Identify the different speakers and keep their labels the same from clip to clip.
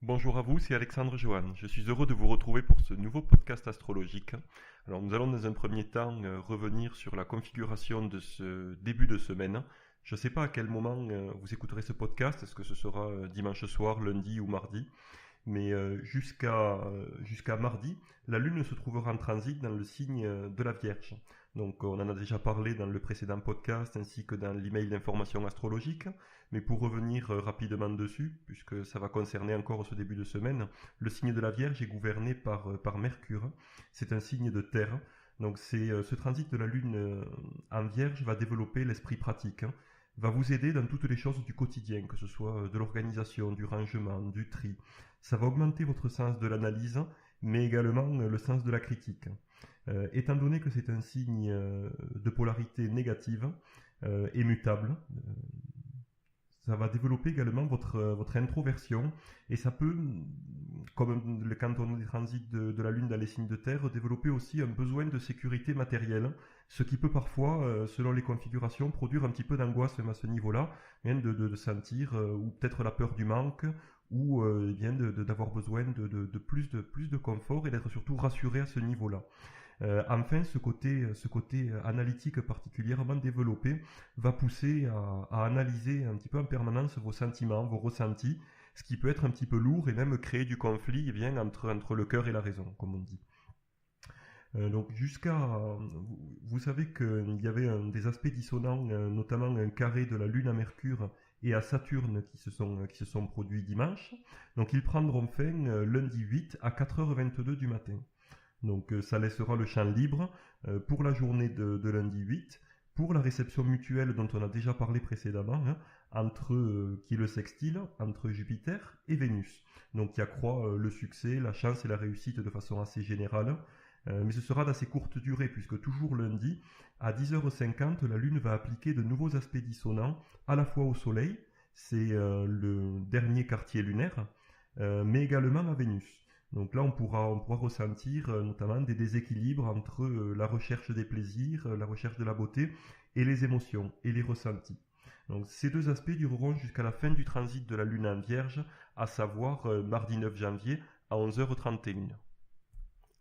Speaker 1: Bonjour à vous, c'est Alexandre Johan. Je suis heureux de vous retrouver pour ce nouveau podcast astrologique. Alors nous allons dans un premier temps revenir sur la configuration de ce début de semaine. Je ne sais pas à quel moment vous écouterez ce podcast, est-ce que ce sera dimanche soir, lundi ou mardi, mais jusqu'à mardi, la Lune se trouvera en transit dans le signe de la Vierge. Donc on en a déjà parlé dans le précédent podcast ainsi que dans l'email d'information astrologique, mais pour revenir rapidement dessus, puisque ça va concerner encore ce début de semaine, le signe de la Vierge est gouverné par Mercure, c'est un signe de terre, donc ce transit de la Lune en Vierge va développer l'esprit pratique, hein, va vous aider dans toutes les choses du quotidien, que ce soit de l'organisation, du rangement, du tri. Ça va augmenter votre sens de l'analyse, mais également le sens de la critique. Étant donné que c'est un signe de polarité négative et mutable, ça va développer également votre introversion et ça peut, comme quand on est transit de la Lune dans les signes de terre, développer aussi un besoin de sécurité matérielle, ce qui peut parfois, selon les configurations, produire un petit peu d'angoisse même à ce niveau-là, bien de sentir, ou peut-être la peur du manque, ou bien d'avoir besoin de plus de confort et d'être surtout rassuré à ce niveau-là. Enfin, ce côté analytique particulièrement développé va pousser à analyser un petit peu en permanence vos sentiments, vos ressentis, ce qui peut être un petit peu lourd et même créer du conflit bien, entre le cœur et la raison, comme on dit. Donc vous savez qu'il y avait des aspects dissonants, notamment un carré de la Lune à Mercure et à Saturne qui se sont produits dimanche. Donc ils prendront fin lundi 8 à 4h22 du matin. Donc ça laissera le champ libre pour la journée de lundi 8, pour la réception mutuelle dont on a déjà parlé précédemment, hein, qui est le sextile entre Jupiter et Vénus. Donc qui accroît le succès, la chance et la réussite de façon assez générale. Mais ce sera d'assez courte durée, puisque toujours lundi, à 10h50, la Lune va appliquer de nouveaux aspects dissonants, à la fois au Soleil, c'est le dernier quartier lunaire, mais également à Vénus. Donc là, on pourra ressentir notamment des déséquilibres entre la recherche des plaisirs, la recherche de la beauté et les émotions et les ressentis. Donc ces deux aspects dureront jusqu'à la fin du transit de la Lune en Vierge, à savoir mardi 9 janvier à 11h31.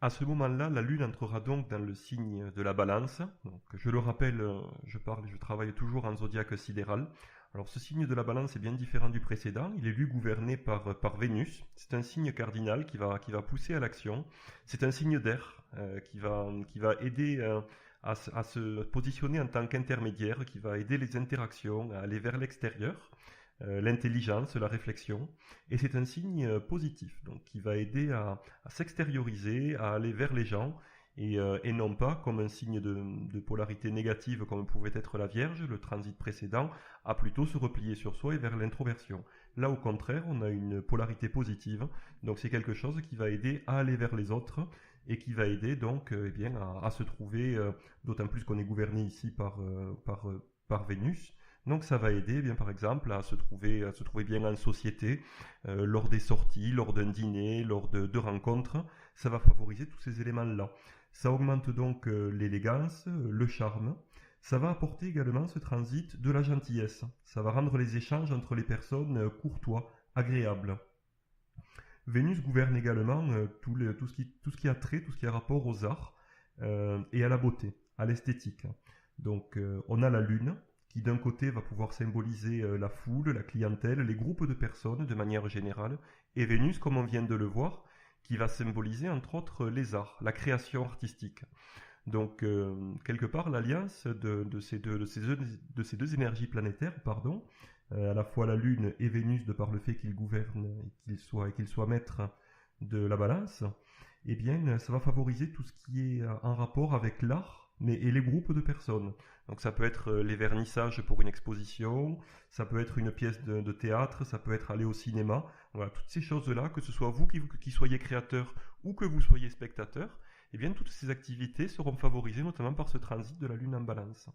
Speaker 1: À ce moment-là, la Lune entrera donc dans le signe de la Balance. Donc, je le rappelle, je travaille toujours en zodiaque sidéral. Alors, ce signe de la Balance est bien différent du précédent. Il est lui gouverné par Vénus. C'est un signe cardinal qui va pousser à l'action. C'est un signe d'air qui va aider à se positionner en tant qu'intermédiaire, qui va aider les interactions à aller vers l'extérieur, l'intelligence, la réflexion. Et c'est un signe positif, donc qui va aider à s'extérioriser, à aller vers les gens, et non pas comme un signe de polarité négative comme pouvait être la Vierge, le transit précédent, à plutôt se replier sur soi et vers l'introversion. Là, au contraire, on a une polarité positive, donc c'est quelque chose qui va aider à aller vers les autres et qui va aider donc eh bien, à se trouver, d'autant plus qu'on est gouverné ici par Vénus. Donc ça va aider, eh bien, par exemple, à se trouver bien en société, lors des sorties, lors d'un dîner, lors de rencontres. Ça va favoriser tous ces éléments-là. Ça augmente donc l'élégance, le charme. Ça va apporter également ce transit de la gentillesse. Ça va rendre les échanges entre les personnes courtois, agréables. Vénus gouverne également tout ce qui a trait, tout ce qui a rapport aux arts et à la beauté, à l'esthétique. Donc on a la Lune qui d'un côté va pouvoir symboliser la foule, la clientèle, les groupes de personnes de manière générale, et Vénus, comme on vient de le voir, qui va symboliser entre autres les arts, la création artistique. Donc, quelque part, l'alliance de ces deux énergies planétaires, pardon, à la fois la Lune et Vénus, de par le fait qu'ils gouvernent et qu'ils soient maîtres de la balance, eh bien, ça va favoriser tout ce qui est en rapport avec l'art, et les groupes de personnes. Donc, ça peut être les vernissages pour une exposition, ça peut être une pièce de théâtre, ça peut être aller au cinéma. Voilà, toutes ces choses-là, que ce soit vous qui soyez créateur ou que vous soyez spectateur, eh bien, toutes ces activités seront favorisées notamment par ce transit de la Lune en Balance.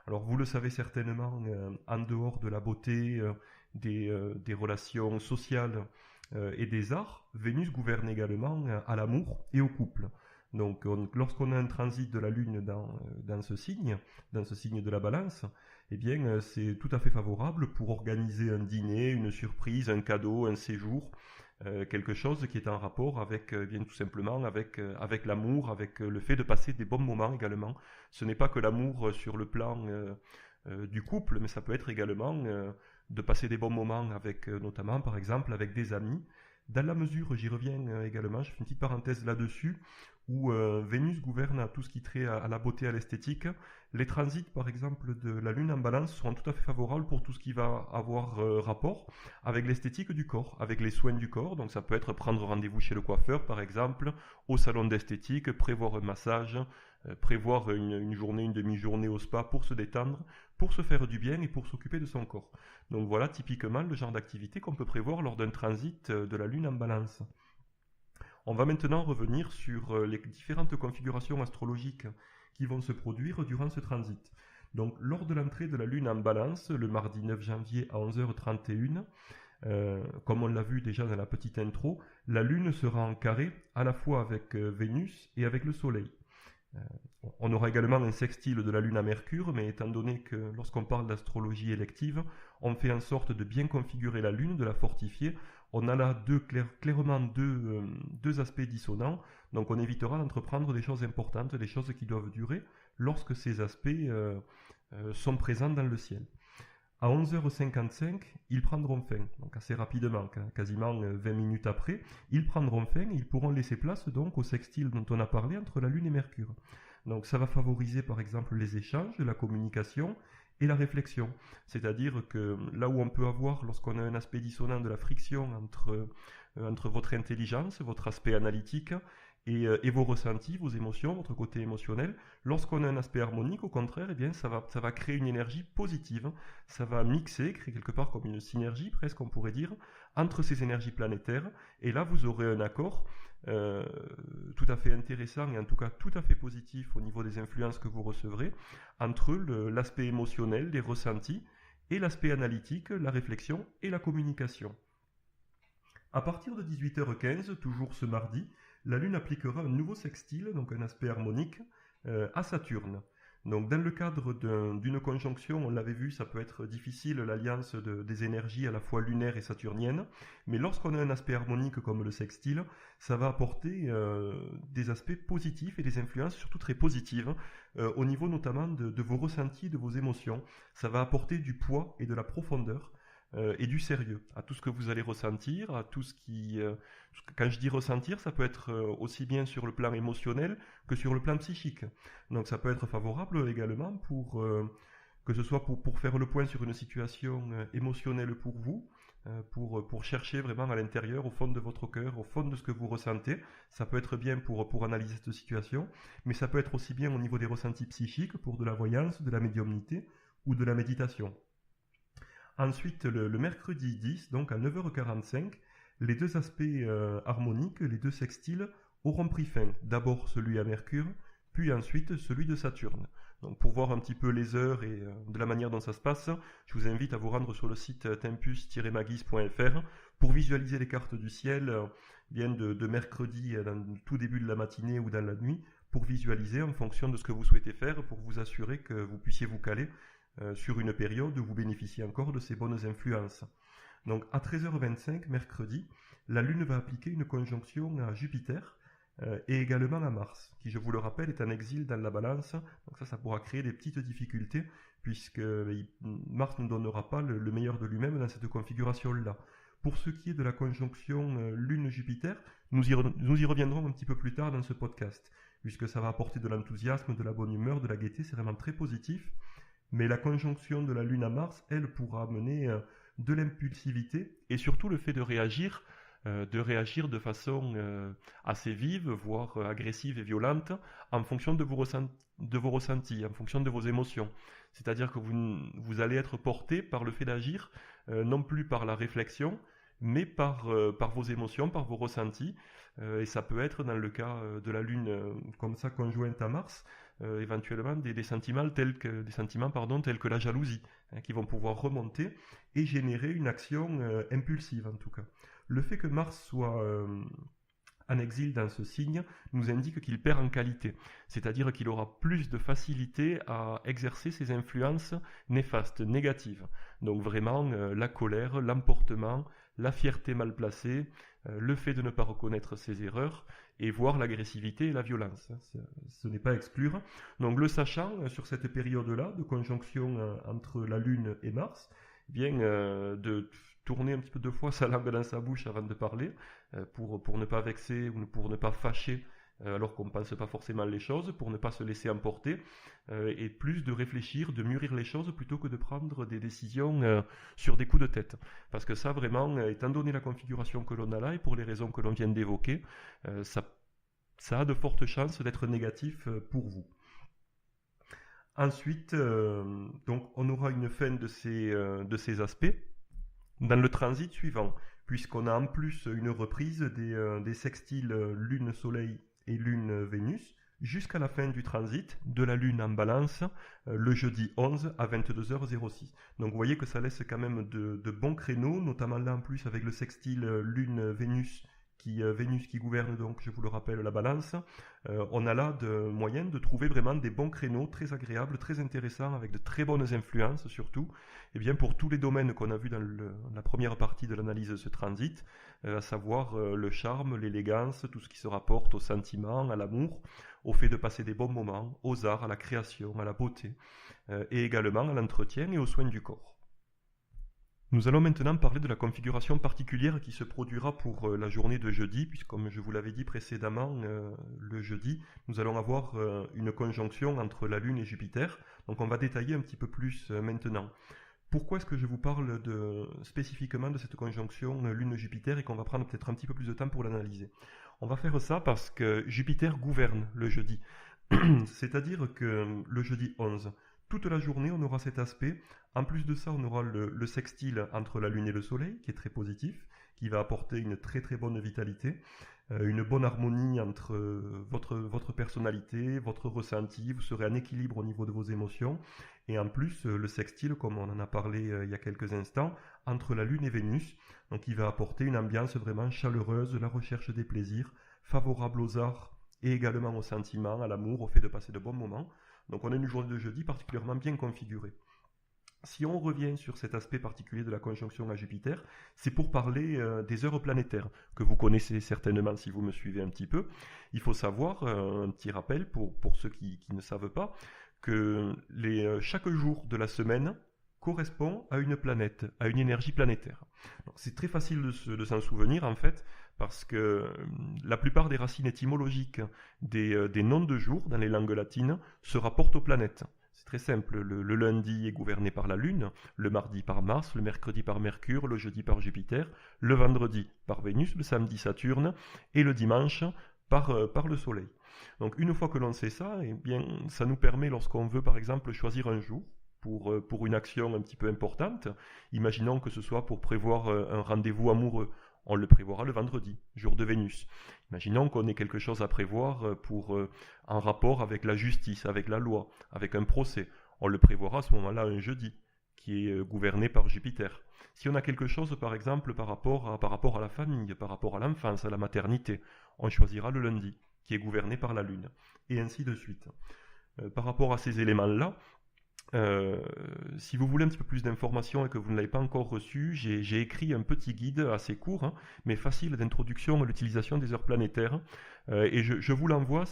Speaker 1: Alors, vous le savez certainement, en dehors de la beauté, des relations sociales et des arts, Vénus gouverne également à l'amour et au couple. Donc, lorsqu'on a un transit de la Lune dans ce signe de la Balance, eh bien, c'est tout à fait favorable pour organiser un dîner, une surprise, un cadeau, un séjour, quelque chose qui est en rapport avec, bien tout simplement, avec l'amour, avec le fait de passer des bons moments également. Ce n'est pas que l'amour sur le plan du couple, mais ça peut être également de passer des bons moments avec, notamment, par exemple, avec des amis. Dans la mesure, j'y reviens également, je fais une petite parenthèse là-dessus, où Vénus gouverne à tout ce qui trait à la beauté, à l'esthétique. Les transits, par exemple, de la Lune en Balance seront tout à fait favorables pour tout ce qui va avoir rapport avec l'esthétique du corps, avec les soins du corps. Donc ça peut être prendre rendez-vous chez le coiffeur, par exemple, au salon d'esthétique, prévoir un massage, prévoir une journée, une demi-journée au spa pour se détendre, pour se faire du bien et pour s'occuper de son corps. Donc voilà typiquement le genre d'activité qu'on peut prévoir lors d'un transit de la Lune en Balance. On va maintenant revenir sur les différentes configurations astrologiques qui vont se produire durant ce transit. Donc lors de l'entrée de la Lune en Balance, le mardi 9 janvier à 11h31, comme on l'a vu déjà dans la petite intro, la Lune sera en carré à la fois avec Vénus et avec le Soleil. On aura également un sextile de la Lune à Mercure, mais étant donné que lorsqu'on parle d'astrologie élective, on fait en sorte de bien configurer la Lune, de la fortifier. On a là clairement deux aspects dissonants, donc on évitera d'entreprendre des choses importantes, des choses qui doivent durer, lorsque ces aspects sont présents dans le ciel. À 11h55, ils prendront fin, donc assez rapidement, quasiment 20 minutes après, ils prendront fin et ils pourront laisser place donc au sextile dont on a parlé entre la Lune et Mercure. Donc ça va favoriser par exemple les échanges, la communication et la réflexion. C'est-à-dire que là où on peut avoir, lorsqu'on a un aspect dissonant, de la friction entre votre intelligence, votre aspect analytique, et vos ressentis, vos émotions, votre côté émotionnel. Lorsqu'on a un aspect harmonique, au contraire, eh bien, ça va créer une énergie positive. Ça va mixer, créer quelque part comme une synergie, presque on pourrait dire, entre ces énergies planétaires. Et là, vous aurez un accord tout à fait intéressant et en tout cas tout à fait positif au niveau des influences que vous recevrez entre l'aspect émotionnel, les ressentis, et l'aspect analytique, la réflexion et la communication. À partir de 18h15, toujours ce mardi, la Lune appliquera un nouveau sextile, donc un aspect harmonique, à Saturne. Donc dans le cadre d'une conjonction, on l'avait vu, ça peut être difficile, l'alliance des énergies à la fois lunaires et saturniennes, mais lorsqu'on a un aspect harmonique comme le sextile, ça va apporter des aspects positifs et des influences surtout très positives, au niveau notamment de vos ressentis, de vos émotions. Ça va apporter du poids et de la profondeur et du sérieux à tout ce que vous allez ressentir, à tout ce qui... quand je dis ressentir, ça peut être aussi bien sur le plan émotionnel que sur le plan psychique. Donc ça peut être favorable également pour que ce soit pour faire le point sur une situation émotionnelle pour vous, pour chercher vraiment à l'intérieur, au fond de votre cœur, au fond de ce que vous ressentez. Ça peut être bien pour analyser cette situation, mais ça peut être aussi bien au niveau des ressentis psychiques, pour de la voyance, de la médiumnité ou de la méditation. Ensuite, le mercredi 10, donc à 9h45, les deux aspects harmoniques, les deux sextiles, auront pris fin. D'abord celui à Mercure, puis ensuite celui de Saturne. Donc pour voir un petit peu les heures et de la manière dont ça se passe, je vous invite à vous rendre sur le site tempus-magis.fr pour visualiser les cartes du ciel bien de mercredi dans le tout début de la matinée ou dans la nuit, pour visualiser en fonction de ce que vous souhaitez faire, pour vous assurer que vous puissiez vous caler sur une période où vous bénéficiez encore de ces bonnes influences. Donc à 13h25 mercredi, la Lune va appliquer une conjonction à Jupiter et également à Mars, qui, je vous le rappelle, est en exil dans la Balance. Donc ça pourra créer des petites difficultés, puisque Mars ne donnera pas le meilleur de lui-même dans cette configuration-là. Pour ce qui est de la conjonction Lune-Jupiter, nous y reviendrons un petit peu plus tard dans ce podcast, puisque ça va apporter de l'enthousiasme, de la bonne humeur, de la gaieté, c'est vraiment très positif. Mais la conjonction de la Lune à Mars, elle, pourra amener de l'impulsivité et surtout le fait de réagir de façon assez vive, voire agressive et violente, en fonction de vos ressentis, en fonction de vos émotions. C'est-à-dire que vous allez être porté par le fait d'agir, non plus par la réflexion, mais par vos émotions, par vos ressentis. Et ça peut être, dans le cas de la Lune comme ça conjointe à Mars, éventuellement des sentiments tels que la jalousie, qui vont pouvoir remonter et générer une action impulsive en tout cas. Le fait que Mars soit en exil dans ce signe nous indique qu'il perd en qualité, c'est-à-dire qu'il aura plus de facilité à exercer ses influences néfastes, négatives. Donc vraiment la colère, l'emportement, la fierté mal placée, le fait de ne pas reconnaître ses erreurs et voire l'agressivité et la violence. Ce n'est pas à exclure. Donc le sachant, sur cette période-là de conjonction entre la Lune et Mars, eh bien de tourner un petit peu deux fois sa langue dans sa bouche avant de parler, pour ne pas vexer ou pour ne pas fâcher alors qu'on ne pense pas forcément les choses, pour ne pas se laisser emporter, et plus de réfléchir, de mûrir les choses plutôt que de prendre des décisions sur des coups de tête. Parce que ça, vraiment, étant donné la configuration que l'on a là, et pour les raisons que l'on vient d'évoquer, ça a de fortes chances d'être négatif pour vous. Ensuite, donc, on aura une fin de ces aspects dans le transit suivant, puisqu'on a en plus une reprise des sextiles Lune-Soleil et Lune-Vénus jusqu'à la fin du transit de la Lune en Balance le jeudi 11 à 22h06. Donc vous voyez que ça laisse quand même de bons créneaux, notamment là en plus avec le sextile Lune-Vénus qui gouverne donc, je vous le rappelle, la Balance. On a là de moyens de trouver vraiment des bons créneaux très agréables, très intéressants, avec de très bonnes influences surtout, et bien pour tous les domaines qu'on a vus dans la première partie de l'analyse de ce transit, à savoir le charme, l'élégance, tout ce qui se rapporte au sentiment, à l'amour, au fait de passer des bons moments, aux arts, à la création, à la beauté, et également à l'entretien et aux soins du corps. Nous allons maintenant parler de la configuration particulière qui se produira pour la journée de jeudi, puisque comme je vous l'avais dit précédemment, le jeudi, nous allons avoir une conjonction entre la Lune et Jupiter. Donc on va détailler un petit peu plus maintenant. Pourquoi est-ce que je vous parle spécifiquement de cette conjonction Lune-Jupiter et qu'on va prendre peut-être un petit peu plus de temps pour l'analyser? On va faire ça parce que Jupiter gouverne le jeudi. C'est-à-dire que le jeudi 11, toute la journée, on aura cet aspect. En plus de ça, on aura le sextile entre la Lune et le Soleil, qui est très positif, qui va apporter une très très bonne vitalité, une bonne harmonie entre votre personnalité, votre ressenti, vous serez en équilibre au niveau de vos émotions, et en plus le sextile, comme on en a parlé il y a quelques instants, entre la Lune et Vénus, donc il va apporter une ambiance vraiment chaleureuse, la recherche des plaisirs, favorable aux arts et également aux sentiments, à l'amour, au fait de passer de bons moments. Donc on a une journée de jeudi particulièrement bien configurée. Si on revient sur cet aspect particulier de la conjonction à Jupiter, c'est pour parler des heures planétaires, que vous connaissez certainement si vous me suivez un petit peu. Il faut savoir, un petit rappel pour ceux qui ne savent pas, que chaque jour de la semaine correspond à une planète, à une énergie planétaire. C'est très facile de s'en souvenir en fait, parce que la plupart des racines étymologiques des noms de jours dans les langues latines se rapportent aux planètes. C'est très simple, le lundi est gouverné par la Lune, le mardi par Mars, le mercredi par Mercure, le jeudi par Jupiter, le vendredi par Vénus, le samedi Saturne et le dimanche par le Soleil. Donc une fois que l'on sait ça, eh bien, ça nous permet lorsqu'on veut par exemple choisir un jour pour une action un petit peu importante, imaginons que ce soit pour prévoir un rendez-vous amoureux. On le prévoira le vendredi, jour de Vénus. Imaginons qu'on ait quelque chose à prévoir en rapport avec la justice, avec la loi, avec un procès. On le prévoira à ce moment-là un jeudi, qui est gouverné par Jupiter. Si on a quelque chose, par exemple, par rapport à la famille, par rapport à l'enfance, à la maternité, on choisira le lundi, qui est gouverné par la Lune, et ainsi de suite. Par rapport à ces éléments-là, si vous voulez un petit peu plus d'informations et que vous ne l'avez pas encore reçu, j'ai écrit un petit guide assez court, mais facile d'introduction à l'utilisation des heures planétaires. Et je vous l'envoie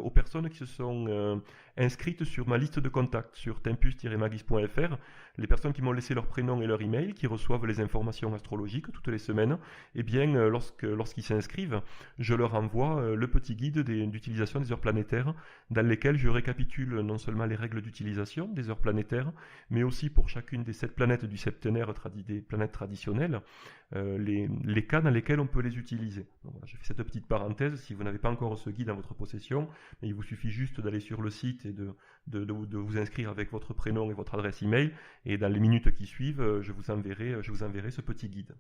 Speaker 1: aux personnes qui se sont inscrites sur ma liste de contacts sur tempus-magis.fr, les personnes qui m'ont laissé leur prénom et leur email, qui reçoivent les informations astrologiques toutes les semaines, et bien lorsqu'ils s'inscrivent, je leur envoie le petit guide d'utilisation des heures planétaires, dans lesquels je récapitule non seulement les règles d'utilisation des heures planétaires, mais aussi pour chacune des 7 planètes du septénaire des planètes traditionnelles, les cas dans lesquels on peut les utiliser. Donc, voilà, je fais cette petite parenthèse. Si vous n'avez pas encore ce guide en votre possession, mais il vous suffit juste d'aller sur le site et de vous inscrire avec votre prénom et votre adresse email, et dans les minutes qui suivent, je vous enverrai ce petit guide.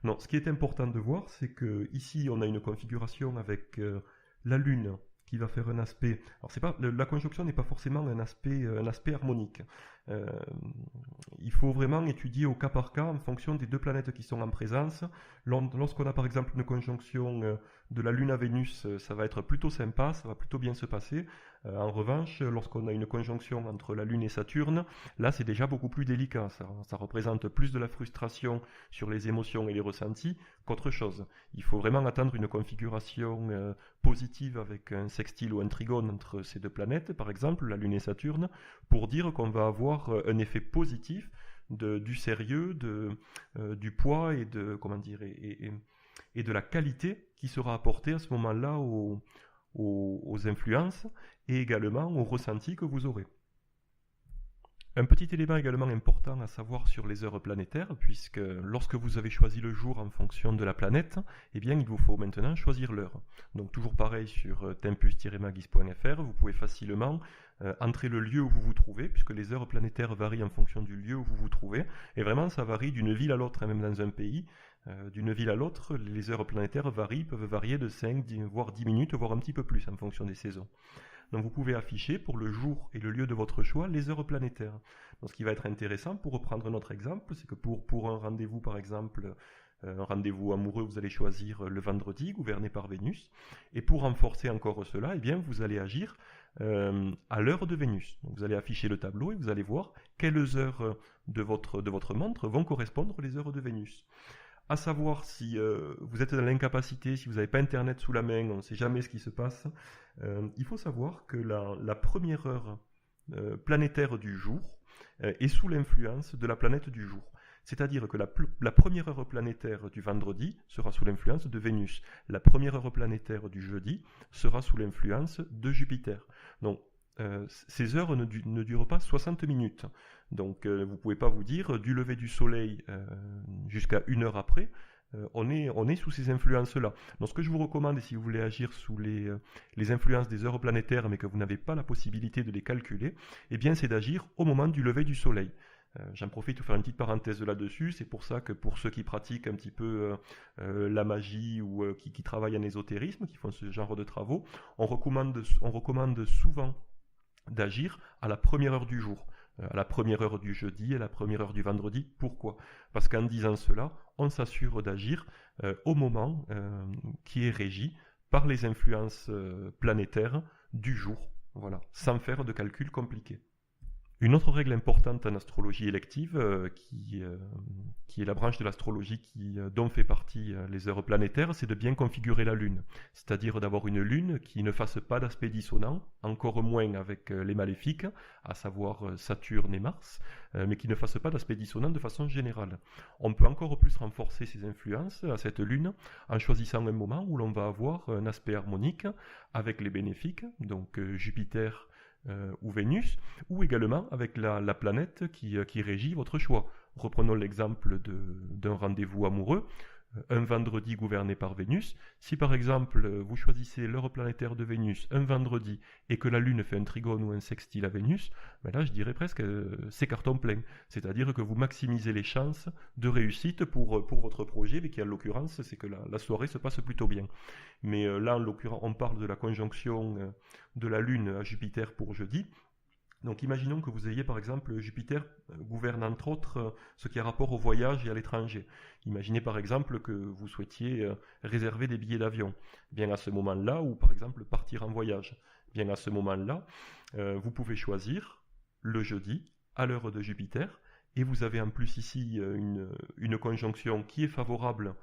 Speaker 1: Non, ce qui est important de voir, c'est que ici on a une configuration avec la Lune qui va faire un aspect. Alors la conjonction n'est pas forcément un aspect harmonique. Il faut vraiment étudier au cas par cas en fonction des 2 planètes qui sont en présence. Lorsqu'on a par exemple une conjonction de la Lune à Vénus, ça va être plutôt sympa, ça va plutôt bien se passer. En revanche, lorsqu'on a une conjonction entre la Lune et Saturne, là c'est déjà beaucoup plus délicat. Ça représente plus de la frustration sur les émotions et les ressentis qu'autre chose. Il faut vraiment attendre une configuration positive avec un sextile ou un trigone entre ces deux planètes, par exemple la Lune et Saturne, pour dire qu'on va avoir un effet positif du sérieux, du poids et de, comment dire, et de la qualité qui sera apportée à ce moment-là aux influences et également aux ressentis que vous aurez. Un petit élément également important à savoir sur les heures planétaires, puisque lorsque vous avez choisi le jour en fonction de la planète, eh bien il vous faut maintenant choisir l'heure. Donc toujours pareil sur tempus-magis.fr, vous pouvez facilement entrer le lieu où vous vous trouvez, puisque les heures planétaires varient en fonction du lieu où vous vous trouvez, et vraiment ça varie d'une ville à l'autre, même dans un pays. D'une ville à l'autre, les heures planétaires peuvent varier de 5, voire 10 minutes, voire un petit peu plus en fonction des saisons. Donc vous pouvez afficher pour le jour et le lieu de votre choix les heures planétaires. Donc ce qui va être intéressant, pour reprendre notre exemple, c'est que pour un rendez-vous par exemple, un rendez-vous amoureux, vous allez choisir le vendredi, gouverné par Vénus. Et pour renforcer encore cela, eh bien, vous allez agir à l'heure de Vénus. Donc vous allez afficher le tableau et vous allez voir quelles heures de votre montre vont correspondre aux heures de Vénus. À savoir si vous êtes dans l'incapacité, si vous n'avez pas Internet sous la main, on ne sait jamais ce qui se passe. Il faut savoir que la première heure planétaire du jour est sous l'influence de la planète du jour. C'est-à-dire que la première heure planétaire du vendredi sera sous l'influence de Vénus. La première heure planétaire du jeudi sera sous l'influence de Jupiter. Donc, ces heures ne durent pas 60 minutes. Donc vous ne pouvez pas vous dire du lever du soleil jusqu'à 1 heure après, on est sous ces influences-là. Donc ce que je vous recommande, si vous voulez agir sous les influences des heures planétaires, mais que vous n'avez pas la possibilité de les calculer, eh bien c'est d'agir au moment du lever du soleil. J'en profite pour faire une petite parenthèse là-dessus, c'est pour ça que pour ceux qui pratiquent un petit peu la magie ou qui travaillent en ésotérisme, qui font ce genre de travaux, on recommande souvent d'agir à la première heure du jour, à la première heure du jeudi et à la première heure du vendredi. Pourquoi ? Parce qu'en disant cela, on s'assure d'agir au moment qui est régi par les influences planétaires du jour, voilà, sans faire de calcul compliqué. Une autre règle importante en astrologie élective, qui est la branche de l'astrologie dont fait partie les heures planétaires, c'est de bien configurer la Lune. C'est-à-dire d'avoir une Lune qui ne fasse pas d'aspect dissonant, encore moins avec les maléfiques, à savoir Saturne et Mars, mais qui ne fasse pas d'aspect dissonant de façon générale. On peut encore plus renforcer ces influences à cette Lune en choisissant un moment où l'on va avoir un aspect harmonique avec les bénéfiques, donc Jupiter, ou Vénus, ou également avec la planète qui régit votre choix. Reprenons l'exemple d'un rendez-vous amoureux, un vendredi gouverné par Vénus. Si par exemple vous choisissez l'heure planétaire de Vénus un vendredi et que la Lune fait un trigone ou un sextile à Vénus, ben là je dirais presque c'est carton plein. C'est-à-dire que vous maximisez les chances de réussite pour votre projet, mais qui en l'occurrence c'est que la soirée se passe plutôt bien. Mais là en l'occurrence on parle de la conjonction de la Lune à Jupiter pour jeudi. Donc imaginons que vous ayez par exemple Jupiter gouverne entre autres ce qui a rapport au voyage et à l'étranger. Imaginez par exemple que vous souhaitiez réserver des billets d'avion. Bien à ce moment-là, ou par exemple partir en voyage. Bien à ce moment-là, vous pouvez choisir le jeudi à l'heure de Jupiter et vous avez en plus ici une conjonction qui est favorable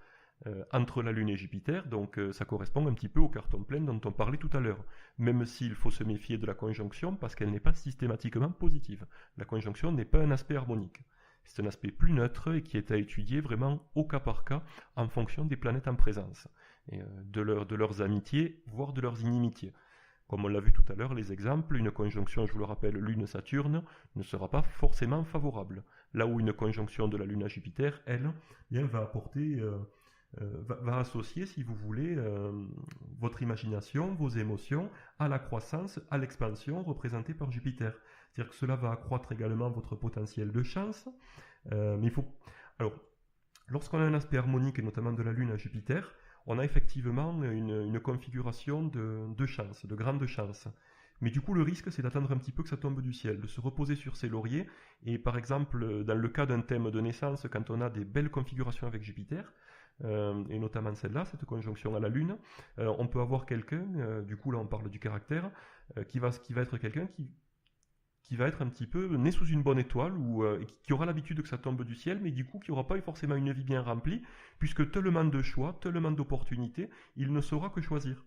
Speaker 1: entre la Lune et Jupiter, donc ça correspond un petit peu au carton plein dont on parlait tout à l'heure, même s'il faut se méfier de la conjonction parce qu'elle n'est pas systématiquement positive. La conjonction n'est pas un aspect harmonique. C'est un aspect plus neutre et qui est à étudier vraiment au cas par cas en fonction des planètes en présence, et de leurs amitiés, voire de leurs inimitiés. Comme on l'a vu tout à l'heure, les exemples, une conjonction, je vous le rappelle, Lune-Saturne, ne sera pas forcément favorable. Là où une conjonction de la Lune à Jupiter, elle, va apporter... va associer, si vous voulez, votre imagination, vos émotions, à la croissance, à l'expansion représentée par Jupiter. C'est-à-dire que cela va accroître également votre potentiel de chance. Mais il faut... Alors, lorsqu'on a un aspect harmonique, et notamment de la Lune à Jupiter, on a effectivement une configuration de chance, de grande chance. Mais du coup, le risque, c'est d'attendre un petit peu que ça tombe du ciel, de se reposer sur ses lauriers. Et par exemple, dans le cas d'un thème de naissance, quand on a des belles configurations avec Jupiter, et notamment celle-là, cette conjonction à la Lune. On peut avoir quelqu'un, du coup là on parle du caractère, qui va être quelqu'un qui va être un petit peu né sous une bonne étoile ou qui aura l'habitude que ça tombe du ciel, mais du coup qui n'aura pas forcément une vie bien remplie, puisque tellement de choix, tellement d'opportunités, il ne saura que choisir.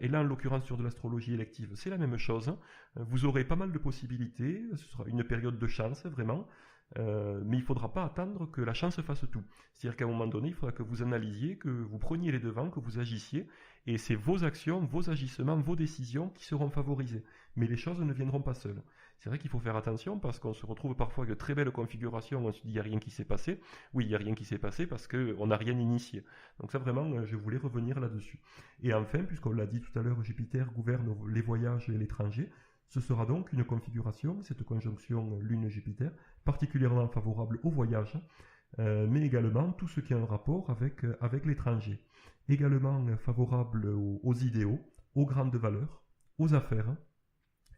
Speaker 1: Et là, en l'occurrence, sur de l'astrologie élective, c'est la même chose. Vous aurez pas mal de possibilités, ce sera une période de chance, vraiment, mais il ne faudra pas attendre que la chance fasse tout. C'est-à-dire qu'à un moment donné, il faudra que vous analysiez, que vous preniez les devants, que vous agissiez, et c'est vos actions, vos agissements, vos décisions qui seront favorisées. Mais les choses ne viendront pas seules. C'est vrai qu'il faut faire attention parce qu'on se retrouve parfois avec de très belles configurations, on se dit il n'y a rien qui s'est passé. Oui, il n'y a rien qui s'est passé parce qu'on n'a rien initié. Donc ça vraiment, je voulais revenir là-dessus. Et enfin, puisqu'on l'a dit tout à l'heure, Jupiter gouverne les voyages et l'étranger, ce sera donc une configuration, cette conjonction Lune-Jupiter, particulièrement favorable aux voyages, mais également tout ce qui a un rapport avec l'étranger. Également favorable aux idéaux, aux grandes valeurs, aux affaires,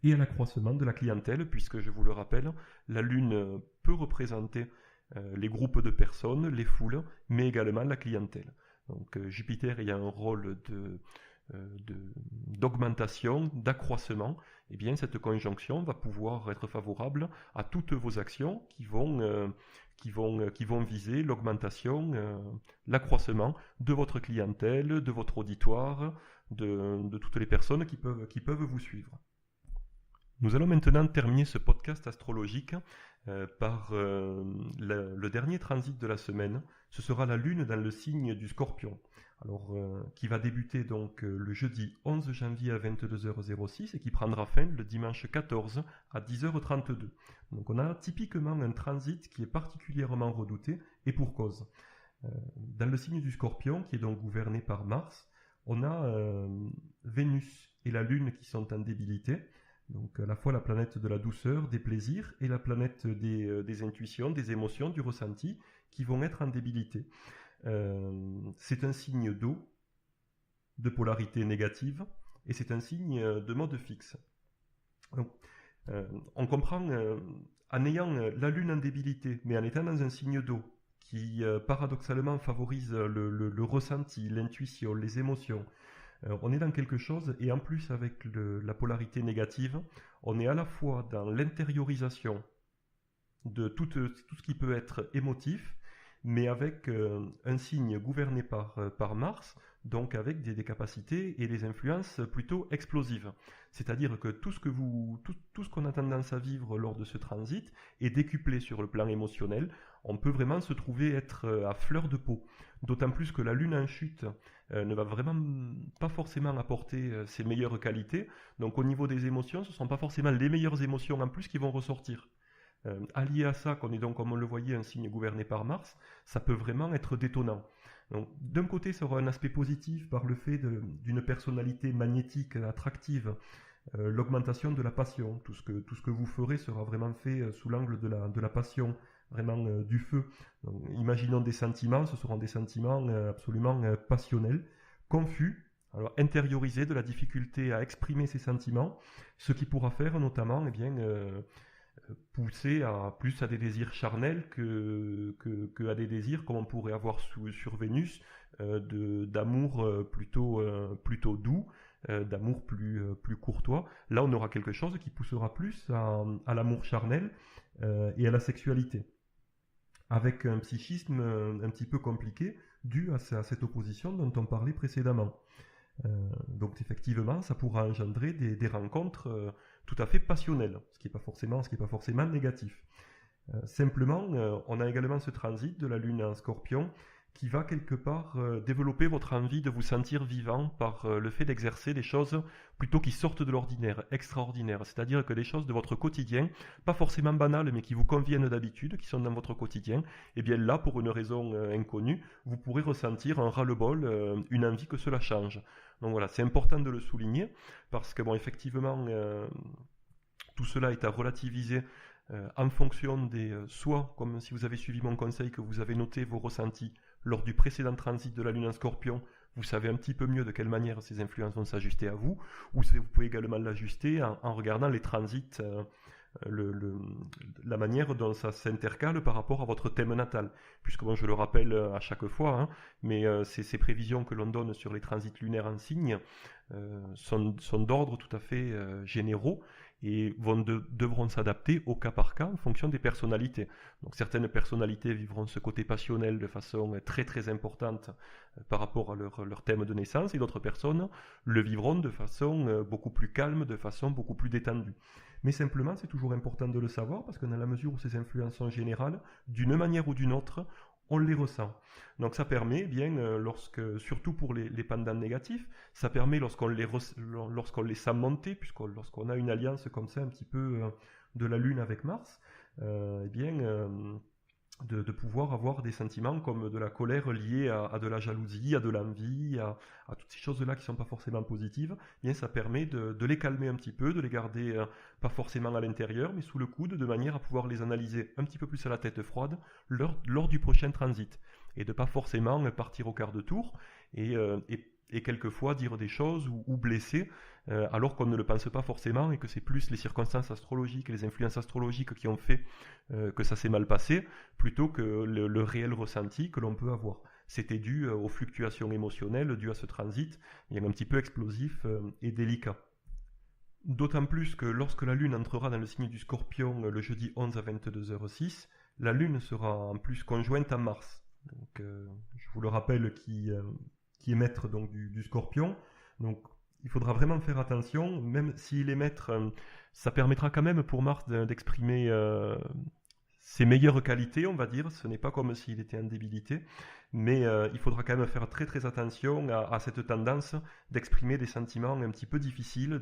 Speaker 1: et à l'accroissement de la clientèle, puisque je vous le rappelle, la Lune peut représenter les groupes de personnes, les foules, mais également la clientèle. Donc Jupiter ayant un rôle d'augmentation, d'accroissement, eh bien cette conjonction va pouvoir être favorable à toutes vos actions qui vont viser l'augmentation, l'accroissement de votre clientèle, de votre auditoire, de toutes les personnes qui peuvent vous suivre. Nous allons maintenant terminer ce podcast astrologique par le dernier transit de la semaine. Ce sera la Lune dans le signe du Scorpion. Alors, qui va débuter donc le jeudi 11 janvier à 22h06 et qui prendra fin le dimanche 14 à 10h32. Donc on a typiquement un transit qui est particulièrement redouté et pour cause. Dans le signe du Scorpion, qui est donc gouverné par Mars, on a Vénus et la Lune qui sont en débilité. Donc à la fois la planète de la douceur, des plaisirs, et la planète des intuitions, des émotions, du ressenti, qui vont être en débilité. C'est un signe d'eau, de polarité négative, et c'est un signe de mode fixe. Donc, on comprend, en ayant la Lune en débilité, mais en étant dans un signe d'eau, qui paradoxalement favorise le ressenti, l'intuition, les émotions, on est dans quelque chose, et en plus avec la polarité négative, on est à la fois dans l'intériorisation de tout ce qui peut être émotif, mais avec un signe gouverné par Mars, donc avec des capacités et des influences plutôt explosives. C'est-à-dire que tout ce qu'on a tendance à vivre lors de ce transit est décuplé sur le plan émotionnel. On peut vraiment se trouver être à fleur de peau. D'autant plus que la Lune en chute ne va vraiment pas forcément apporter ses meilleures qualités. Donc au niveau des émotions, ce ne sont pas forcément les meilleures émotions en plus qui vont ressortir. Allié à ça, qu'on est donc, comme on le voyait, un signe gouverné par Mars, ça peut vraiment être détonnant. Donc, d'un côté, ça aura un aspect positif par le fait d'une personnalité magnétique, attractive, l'augmentation de la passion. Tout ce que vous ferez sera vraiment fait sous l'angle de la passion, vraiment du feu. Donc, imaginons des sentiments, ce seront des sentiments absolument passionnels, confus, alors intériorisés, de la difficulté à exprimer ces sentiments, ce qui pourra faire notamment, eh bien, pousser plus à des désirs charnels que à des désirs comme on pourrait avoir sur Vénus, d'amour plutôt doux, d'amour plus courtois. Là, on aura quelque chose qui poussera plus à l'amour charnel et à la sexualité, avec un psychisme un petit peu compliqué dû à cette opposition dont on parlait précédemment. Donc effectivement, ça pourra engendrer des rencontres tout à fait passionnelles, ce qui n'est pas forcément négatif. Simplement, on a également ce transit de la Lune en Scorpion qui va quelque part développer votre envie de vous sentir vivant par le fait d'exercer des choses plutôt qui sortent de l'ordinaire, extraordinaires. C'est-à-dire que des choses de votre quotidien, pas forcément banales, mais qui vous conviennent d'habitude, qui sont dans votre quotidien, et bien là, pour une raison inconnue, vous pourrez ressentir un ras-le-bol, une envie que cela change. Donc voilà, c'est important de le souligner, parce que bon, effectivement, tout cela est à relativiser en fonction soit, comme si vous avez suivi mon conseil, que vous avez noté vos ressentis lors du précédent transit de la Lune en Scorpion, vous savez un petit peu mieux de quelle manière ces influences vont s'ajuster à vous, ou vous pouvez également l'ajuster en regardant les transits la manière dont ça s'intercale par rapport à votre thème natal. Puisque bon, je le rappelle à chaque fois, hein, mais ces prévisions que l'on donne sur les transits lunaires en signe sont d'ordre tout à fait généraux et devront s'adapter au cas par cas en fonction des personnalités. Donc certaines personnalités vivront ce côté passionnel de façon très très importante par rapport à leur thème de naissance, et d'autres personnes le vivront de façon beaucoup plus calme, de façon beaucoup plus détendue. Mais simplement, c'est toujours important de le savoir, parce que dans la mesure où ces influences sont générales, d'une manière ou d'une autre, on les ressent. Donc ça permet, surtout pour les pendants négatifs, ça permet lorsqu'on les sent monter, lorsqu'on a une alliance comme ça un petit peu de la Lune avec Mars, de pouvoir avoir des sentiments comme de la colère liée à de la jalousie, à de l'envie, à toutes ces choses-là qui ne sont pas forcément positives. Bien, ça permet de les calmer un petit peu, de les garder pas forcément à l'intérieur, mais sous le coude, de manière à pouvoir les analyser un petit peu plus à la tête froide lors du prochain transit. Et de pas forcément partir au quart de tour et quelquefois dire des choses ou blesser alors qu'on ne le pense pas forcément, et que c'est plus les circonstances astrologiques et les influences astrologiques qui ont fait que ça s'est mal passé, plutôt que le réel ressenti que l'on peut avoir. C'était dû aux fluctuations émotionnelles dues à ce transit, un petit peu explosif et délicat. D'autant plus que lorsque la Lune entrera dans le signe du Scorpion le jeudi 11 à 22h06, la Lune sera en plus conjointe à Mars. Donc, je vous le rappelle, qui est maître donc, du Scorpion. Donc il faudra vraiment faire attention, même s'il est maître, ça permettra quand même pour Mars d'exprimer ses meilleures qualités, on va dire. Ce n'est pas comme s'il était en débilité, mais il faudra quand même faire très très attention à cette tendance d'exprimer des sentiments un petit peu difficiles,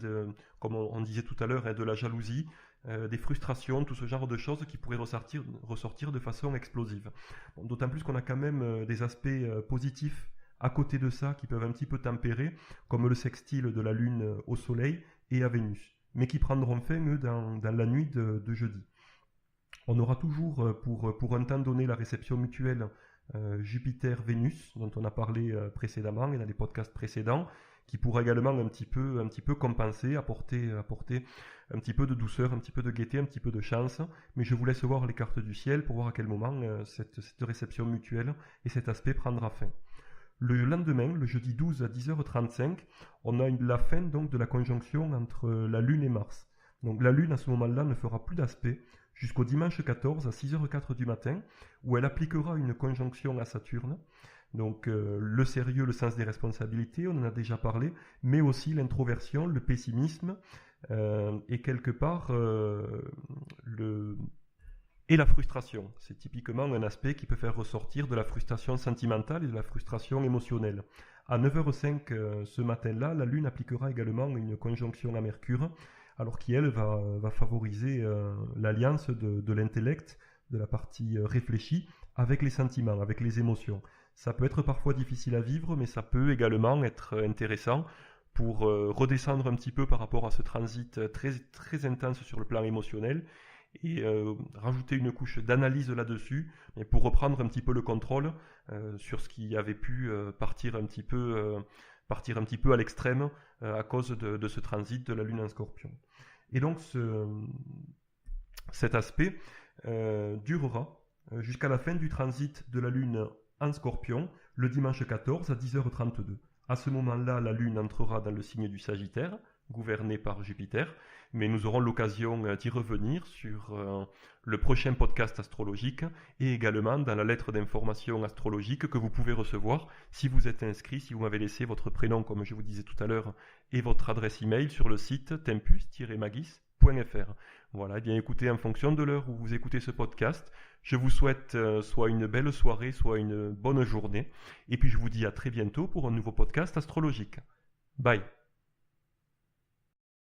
Speaker 1: comme on disait tout à l'heure, de la jalousie, des frustrations, tout ce genre de choses qui pourraient ressortir de façon explosive. Bon, d'autant plus qu'on a quand même des aspects positifs à côté de ça qui peuvent un petit peu tempérer, comme le sextile de la Lune au Soleil et à Vénus, mais qui prendront fin, eux, dans la nuit de jeudi. On aura toujours, pour un temps donné, la réception mutuelle Jupiter-Vénus, dont on a parlé précédemment et dans les podcasts précédents, qui pourra également un petit peu compenser, apporter un petit peu de douceur, un petit peu de gaieté, un petit peu de chance. Mais je vous laisse voir les cartes du ciel pour voir à quel moment cette réception mutuelle et cet aspect prendra fin. Le lendemain, le jeudi 12 à 10h35, on a la fin donc de la conjonction entre la Lune et Mars. Donc la Lune à ce moment-là ne fera plus d'aspect jusqu'au dimanche 14 à 6h04 du matin, où elle appliquera une conjonction à Saturne. Donc le sérieux, le sens des responsabilités, on en a déjà parlé, mais aussi l'introversion, le pessimisme et quelque part et la frustration. C'est typiquement un aspect qui peut faire ressortir de la frustration sentimentale et de la frustration émotionnelle. À 9h05 ce matin-là, la Lune appliquera également une conjonction à Mercure, alors qui, elle, va favoriser l'alliance de l'intellect, de la partie réfléchie, avec les sentiments, avec les émotions. Ça peut être parfois difficile à vivre, mais ça peut également être intéressant pour redescendre un petit peu par rapport à ce transit très, très intense sur le plan émotionnel, et rajouter une couche d'analyse là-dessus, et pour reprendre un petit peu le contrôle sur ce qui avait pu partir un petit peu à l'extrême à cause de ce transit de la Lune en Scorpion. Et donc cet aspect durera jusqu'à la fin du transit de la Lune en Scorpion, le dimanche 14 à 10h32. À ce moment-là, la Lune entrera dans le signe du Sagittaire, gouverné par Jupiter, mais nous aurons l'occasion d'y revenir sur le prochain podcast astrologique et également dans la lettre d'information astrologique que vous pouvez recevoir si vous êtes inscrit, si vous m'avez laissé votre prénom, comme je vous disais tout à l'heure, et votre adresse email sur le site tempus-magis.fr. Voilà, et bien écoutez, en fonction de l'heure où vous écoutez ce podcast, je vous souhaite soit une belle soirée, soit une bonne journée, et puis je vous dis à très bientôt pour un nouveau podcast astrologique. Bye.